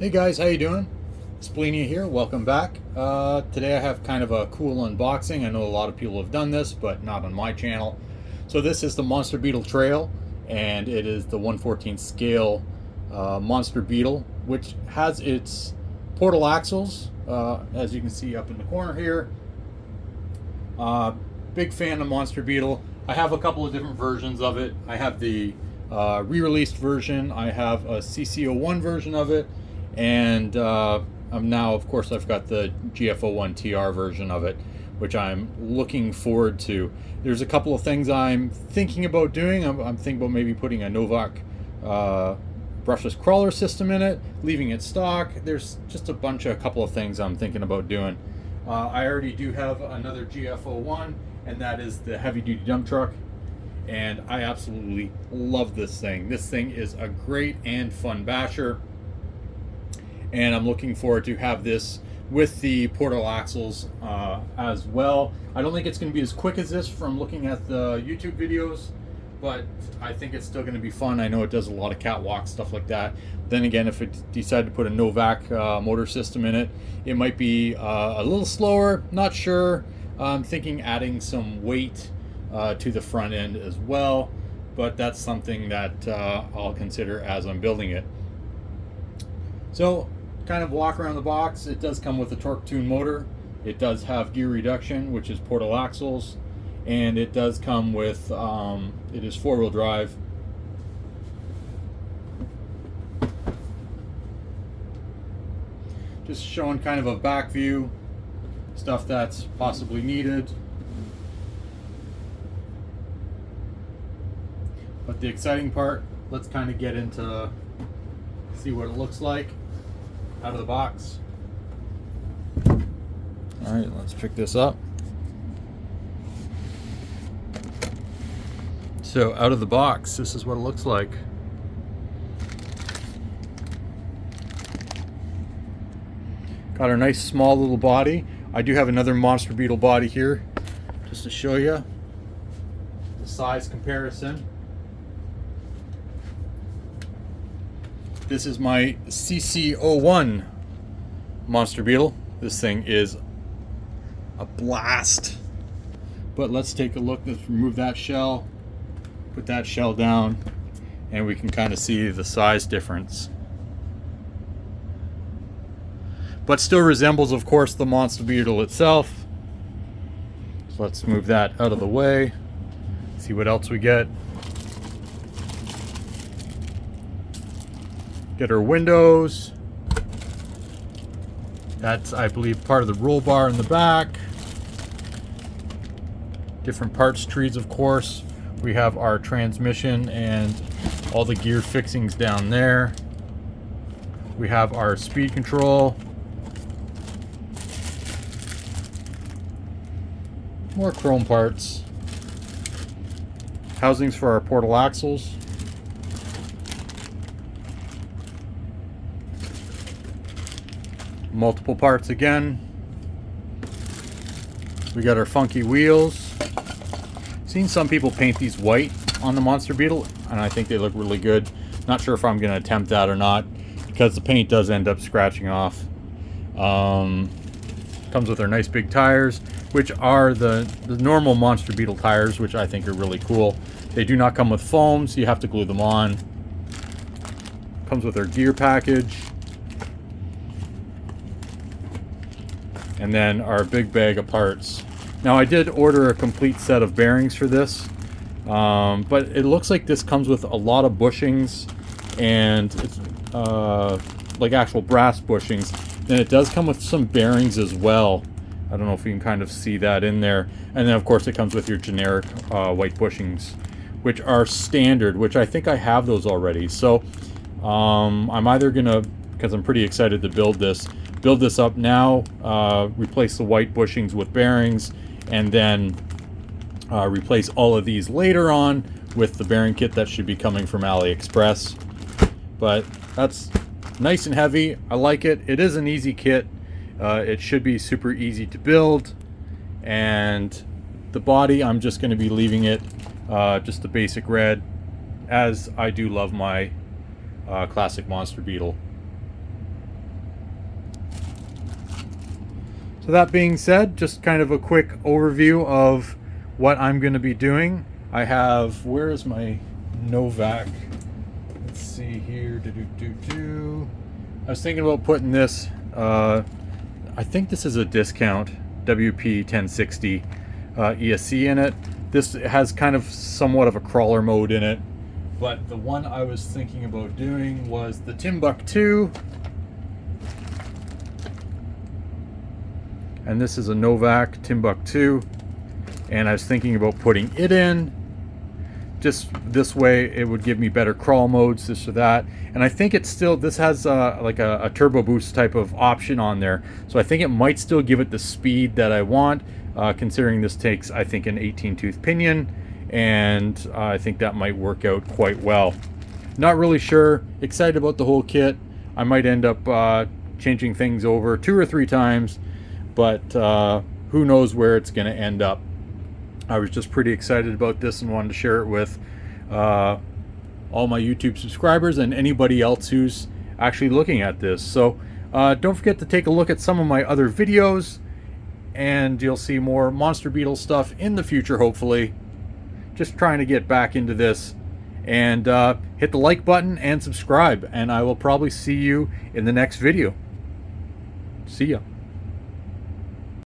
Hey guys, how you doing? Asplenia here, welcome back. Today I have kind of a cool unboxing. I know a lot of people have done this, but not on my channel. So this is the Monster Beetle Trail, and it is the 1/14 scale Monster Beetle, which has its portal axles, as you can see up in the corner here. Big fan of Monster Beetle. I have a couple of different versions of it. I have the re-released version, I have a CC01 version of it, and I'm now, of course, I've got the GF-01Tr version of it, which I'm looking forward to. There's a couple of things I'm thinking about doing. I'm thinking about maybe putting a Novak brushless crawler system in it, leaving it stock. There's just a couple of things I'm thinking about doing. I already do have another GF-01, and that is the heavy-duty dump truck, and I absolutely love this thing. This thing is a great and fun basher, and I'm looking forward to have this with the portal axles as well. I don't think it's going to be as quick as this from looking at the YouTube videos, but I think it's still going to be fun. I know it does a lot of catwalk stuff like that. Then again, if it decide to put a Novak motor system in it, it might be a little slower, not sure. I'm thinking adding some weight to the front end as well, but that's something that I'll consider as I'm building it. So, kind of walk around the box. It does come with a torque tune motor. It does have gear reduction, which is portal axles, and it does come with it is 4-wheel drive. Just showing kind of a back view, stuff that's possibly needed. But the exciting part, let's kind of get into see what it looks like out of the box. All right, let's pick this up. So out of the box, this is what it looks like. Got a nice small little body. I do have another Monster Beetle body here, just to show you the size comparison. This is my CC01 Monster Beetle. This thing is a blast. But let's take a look. Let's remove that shell, put that shell down, and we can kind of see the size difference. But still resembles, of course, the Monster Beetle itself. So let's move that out of the way. See what else we get. Get our windows. That's, I believe, part of the roll bar in the back. Different parts trees, of course. We have our transmission and all the gear fixings down there. We have our speed control. More chrome parts. Housings for our portal axles. Multiple parts again. We got our funky wheels. Seen some people paint these white on the Monster Beetle, and I think they look really good. Not sure if I'm going to attempt that or not, because the paint does end up scratching off. Comes with our nice big tires, which are the normal Monster Beetle tires, which I think are really cool. They do not come with foam, so you have to glue them on. Comes with our gear package. And then our big bag of parts. Now I did order a complete set of bearings for this, but it looks like this comes with a lot of bushings, and it's like actual brass bushings. And it does come with some bearings as well. I don't know if you can kind of see that in there. And then of course it comes with your generic white bushings, which are standard, which I think I have those already. So I'm either gonna, because I'm pretty excited to build this up now, replace the white bushings with bearings, and then replace all of these later on with the bearing kit that should be coming from AliExpress. But that's nice and heavy. I like it. It is an easy kit. It should be super easy to build, and the body, I'm just going to be leaving it just the basic red, as I do love my classic Monster Beetle. So that being said, just kind of a quick overview of what I'm going to be doing. I have, where is my Novak? Let's see here. I was thinking about putting this, I think this is a discount WP 1060 ESC in it. This has kind of somewhat of a crawler mode in it, but the one I was thinking about doing was the Timbuk2. And this is a Novak Timbuk2, and I was thinking about putting it in. Just this way it would give me better crawl modes, this or that. And I think it's still, this has like a turbo boost type of option on there, so I think it might still give it the speed that I want, considering this takes, I think, an 18 tooth pinion, and I think that might work out quite well. Not really sure. Excited about the whole kit. I might end up changing things over 2 or 3 times, but who knows where it's going to end up. I was just pretty excited about this and wanted to share it with all my YouTube subscribers and anybody else who's actually looking at this. So don't forget to take a look at some of my other videos, and you'll see more Monster Beetle stuff in the future, hopefully. Just trying to get back into this. And hit the like button and subscribe, and I will probably see you in the next video. See ya.